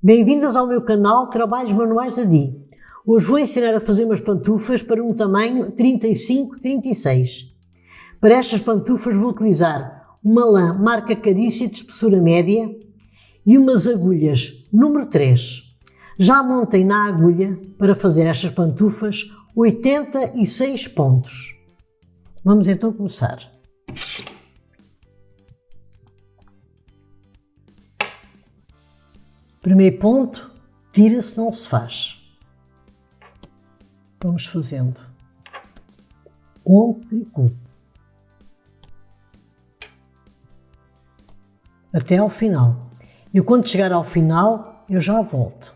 Bem-vindas ao meu canal Trabalhos Manuais da Di. Hoje vou ensinar a fazer umas pantufas para um tamanho 35-36. Para estas pantufas vou utilizar uma lã marca Carícia de espessura média e umas agulhas número 3. Já montei na agulha para fazer estas pantufas 86 pontos. Vamos então começar. Primeiro ponto, tira-se, não se faz. Vamos fazendo ponto, tricô, até ao final. E quando chegar ao final, eu já volto.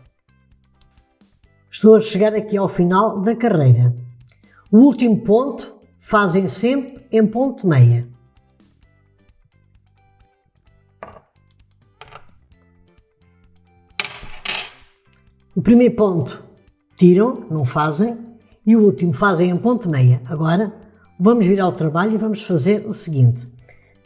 Estou a chegar aqui ao final da carreira. O último ponto fazem sempre em ponto meia. O primeiro ponto tiram, não fazem, e o último fazem em ponto meia. Agora vamos virar ao trabalho e vamos fazer o seguinte.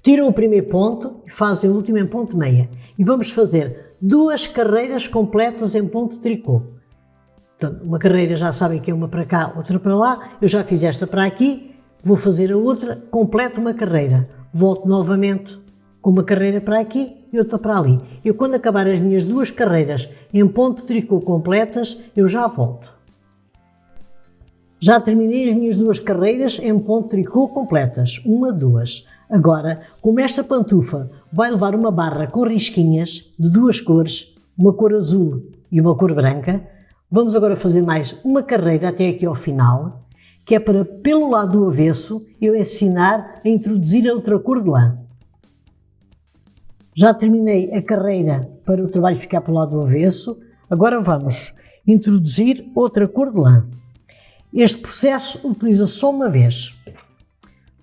Tiram o primeiro ponto e fazem o último em ponto meia. E vamos fazer duas carreiras completas em ponto tricô. Portanto, uma carreira já sabem que é uma para cá, outra para lá. Eu já fiz esta para aqui, vou fazer a outra, completo uma carreira. Volto novamente com uma carreira para aqui e outra para ali. Eu quando acabar as minhas duas carreiras em ponto tricô completas, eu já volto. Já terminei as minhas duas carreiras em ponto tricô completas. Uma, duas. Agora, como esta pantufa vai levar uma barra com risquinhas de duas cores, uma cor azul e uma cor branca, vamos agora fazer mais uma carreira até aqui ao final, que é para, pelo lado do avesso, eu ensinar a introduzir a outra cor de lã. Já terminei a carreira para o trabalho ficar pelo lado do avesso, agora vamos introduzir outra cor de lã. Este processo utiliza só uma vez,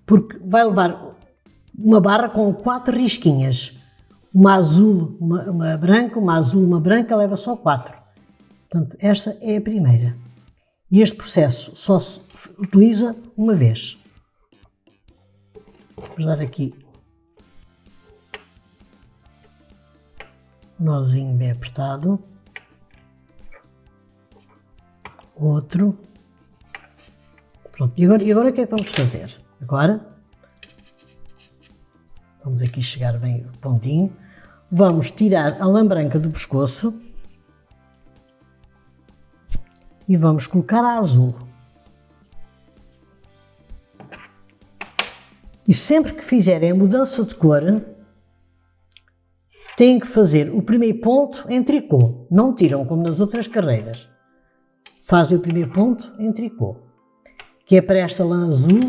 porque vai levar uma barra com 4 risquinhas. Uma azul, uma branca, uma azul, uma branca, leva só 4. Portanto, esta é a primeira. E este processo só se utiliza uma vez. Vamos dar aqui nozinho bem apertado, outro, pronto, e agora o que é que vamos fazer? Agora, vamos aqui chegar bem o pontinho, vamos tirar a lã branca do pescoço e vamos colocar a azul. E sempre que fizerem a mudança de cor, têm que fazer o primeiro ponto em tricô, não tiram como nas outras carreiras. Fazem o primeiro ponto em tricô, que é para esta lã azul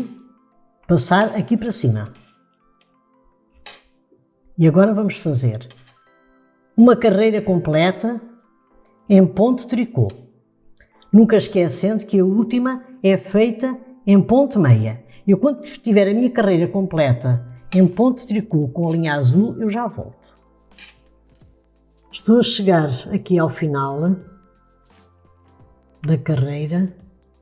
passar aqui para cima. E agora vamos fazer uma carreira completa em ponto tricô. Nunca esquecendo que a última é feita em ponto meia. Eu quando tiver a minha carreira completa em ponto tricô com a linha azul, eu já volto. Estou a chegar aqui ao final da carreira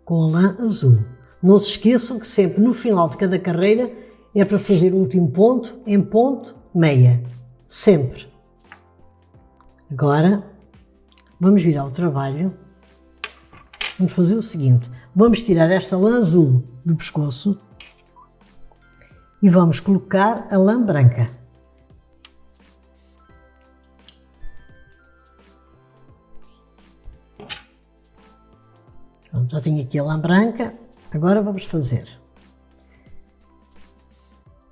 com a lã azul. Não se esqueçam que sempre no final de cada carreira é para fazer o último ponto em ponto meia. Sempre. Agora, vamos virar ao trabalho. Vamos fazer o seguinte. Vamos tirar esta lã azul do pescoço e vamos colocar a lã branca. Já tenho aqui a lã branca, agora vamos fazer.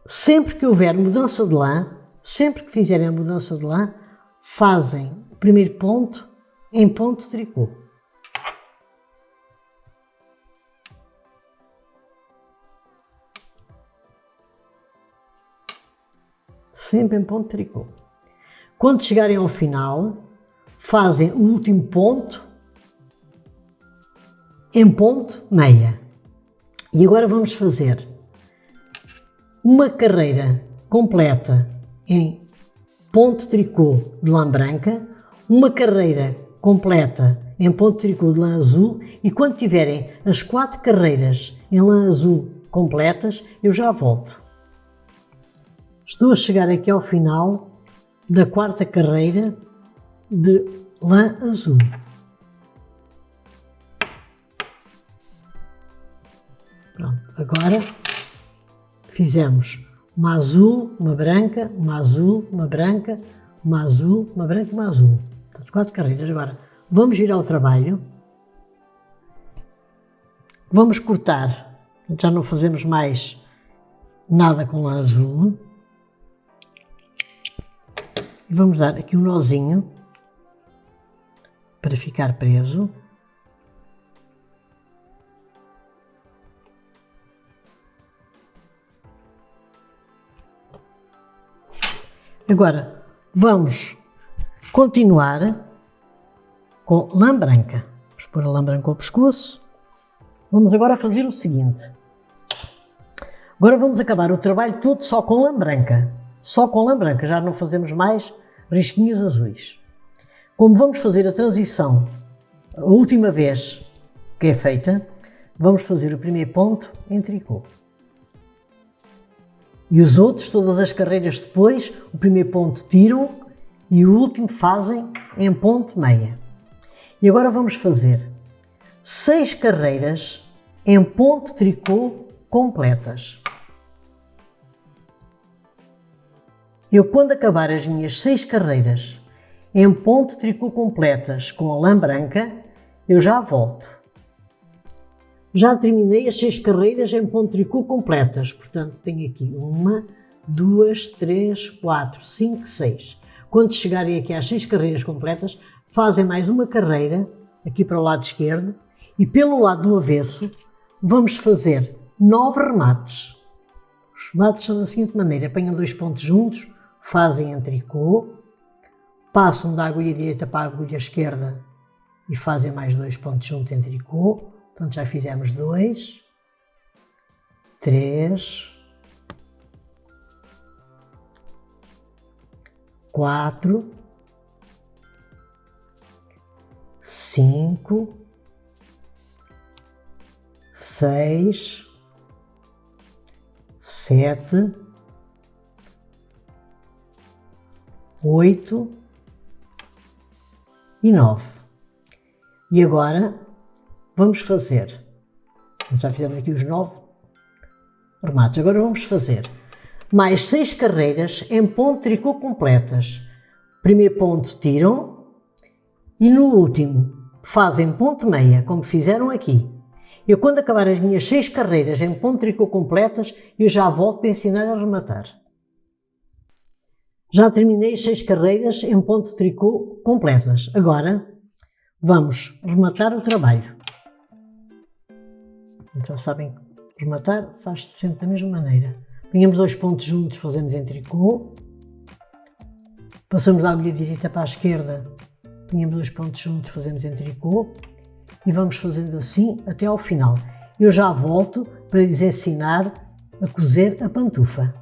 Sempre que houver mudança de lã, sempre que fizerem a mudança de lã, fazem o primeiro ponto em ponto tricô. Sempre em ponto tricô. Quando chegarem ao final, fazem o último ponto em ponto meia. E agora vamos fazer uma carreira completa em ponto tricô de lã branca, uma carreira completa em ponto tricô de lã azul e quando tiverem as 4 carreiras em lã azul completas, eu já volto. Estou a chegar aqui ao final da 4ª carreira de lã azul. Pronto, agora fizemos uma azul, uma branca, uma azul, uma branca, uma azul, uma branca e uma azul. Portanto, 4 carreiras. Agora vamos virar o trabalho. Vamos cortar. Já não fazemos mais nada com lã azul. E vamos dar aqui um nozinho para ficar preso. Agora vamos continuar com lã branca. Vamos pôr a lã branca ao pescoço. Vamos agora fazer o seguinte. Agora vamos acabar o trabalho todo só com lã branca. Só com lã branca, já não fazemos mais risquinhos azuis. Como vamos fazer a transição a última vez que é feita, vamos fazer o primeiro ponto em tricô. E os outros, todas as carreiras depois, o primeiro ponto tiram e o último fazem em ponto meia. E agora vamos fazer 6 carreiras em ponto tricô completas. Eu, quando acabar as minhas 6 carreiras em ponto tricô completas com a lã branca, eu já volto. Já terminei as 6 carreiras em ponto tricô completas, portanto tenho aqui 1, 2, 3, 4, 5, 6. Quando chegarem aqui às 6 carreiras completas, fazem mais uma carreira aqui para o lado esquerdo e pelo lado do avesso vamos fazer 9 remates. Os remates são da seguinte maneira: apanham 2 pontos juntos, fazem em tricô, passam da agulha direita para a agulha esquerda e fazem mais 2 pontos juntos em tricô. Portanto, já fizemos 2, 3, 4, 5, 6, 7, 8 e 9. E agora vamos fazer, já fizemos aqui os 9 remates, agora vamos fazer mais 6 carreiras em ponto tricô completas. Primeiro ponto tiram e no último fazem ponto meia, como fizeram aqui. Eu, quando acabar as minhas 6 carreiras em ponto tricô completas, eu já volto para ensinar a rematar. Já terminei as 6 carreiras em ponto tricô completas. Agora vamos rematar o trabalho. Já sabem que rematar faz-se sempre da mesma maneira. Punhamos 2 pontos juntos, fazemos em tricô. Passamos da agulha direita para a esquerda, punhamos 2 pontos juntos, fazemos em tricô. E vamos fazendo assim até ao final. Eu já volto para lhes ensinar a cozer a pantufa.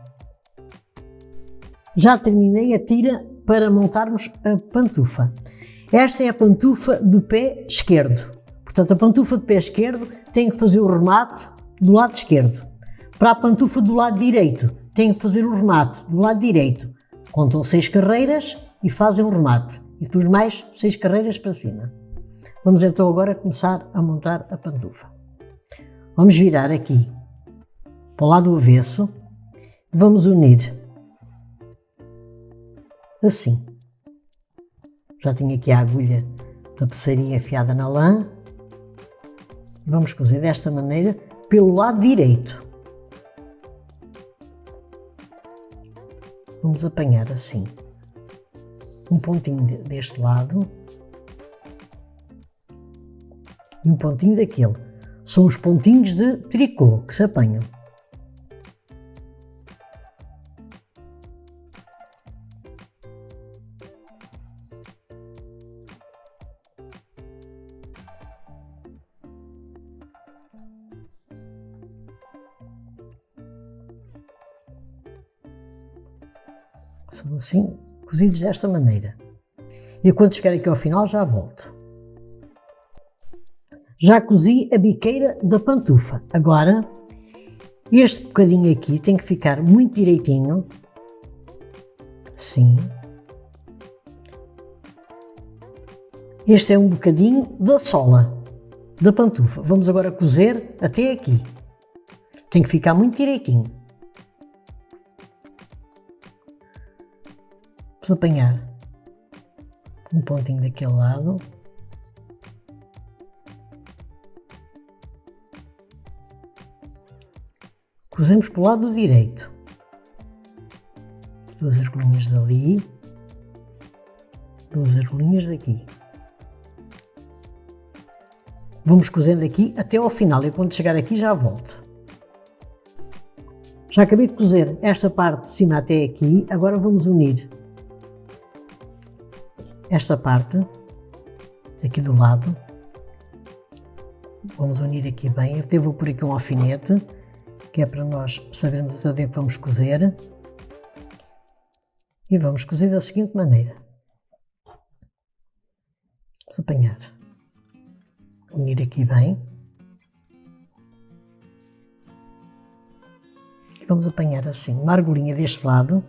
Já terminei a tira para montarmos a pantufa. Esta é a pantufa do pé esquerdo. Portanto, a pantufa do pé esquerdo tem que fazer o remate do lado esquerdo. Para a pantufa do lado direito, tem que fazer o remate do lado direito. Contam 6 carreiras e fazem o remate. E depois mais 6 carreiras para cima. Vamos então agora começar a montar a pantufa. Vamos virar aqui para o lado avesso. Vamos unir assim. Já tenho aqui a agulha da peceria enfiada na lã. Vamos cozer desta maneira pelo lado direito. Vamos apanhar assim um pontinho deste lado e um pontinho daquele. São os pontinhos de tricô que se apanham. São assim, cozidos desta maneira. E quando chegar aqui ao final já volto. Já cozi a biqueira da pantufa. Agora, este bocadinho aqui tem que ficar muito direitinho. Assim. Este é um bocadinho da sola da pantufa. Vamos agora cozer até aqui. Tem que ficar muito direitinho. Vamos apanhar um pontinho daquele lado. Cozemos para o lado direito. 2 argolinhas dali. 2 argolinhas daqui. Vamos cozendo aqui até ao final e quando chegar aqui já volto. Já acabei de cozer esta parte de cima até aqui, agora vamos unir esta parte aqui do lado. Vamos unir aqui bem, eu até vou pôr aqui um alfinete, que é para nós sabermos até onde é que vamos cozer. E vamos cozer da seguinte maneira. Vamos apanhar. Unir aqui bem. E vamos apanhar assim uma argolinha deste lado.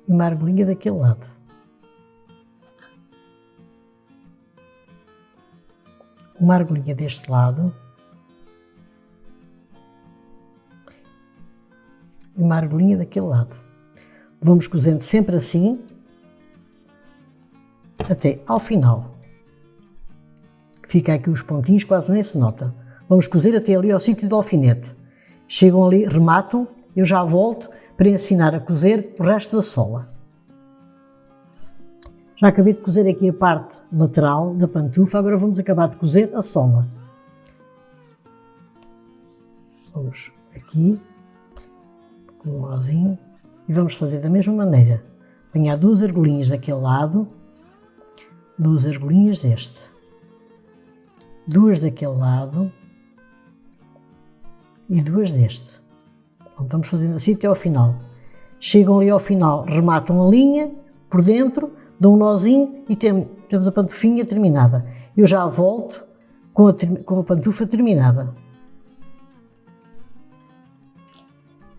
E uma argolinha daquele lado. Uma argolinha deste lado. E uma argolinha daquele lado. Vamos cozendo sempre assim, até ao final. Fica aqui os pontinhos, quase nem se nota. Vamos cozer até ali ao sítio do alfinete. Chegam ali, rematam, eu já volto para ensinar a cozer o resto da sola. Já acabei de cozer aqui a parte lateral da pantufa, agora vamos acabar de cozer a sola. Vamos aqui, com um nozinho. E vamos fazer da mesma maneira. Apanhar 2 argolinhas daquele lado, 2 argolinhas deste, 2 daquele lado e 2 deste. Vamos fazendo assim até ao final. Chegam ali ao final, rematam a linha por dentro, dão um nozinho e temos a pantufinha terminada. Eu já volto com a pantufa terminada.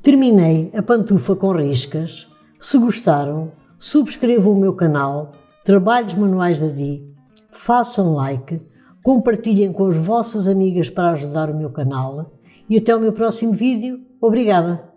Terminei a pantufa com riscas. Se gostaram, subscrevam o meu canal, Trabalhos Manuais da Di, façam like, compartilhem com as vossas amigas para ajudar o meu canal e até o meu próximo vídeo. Obrigada!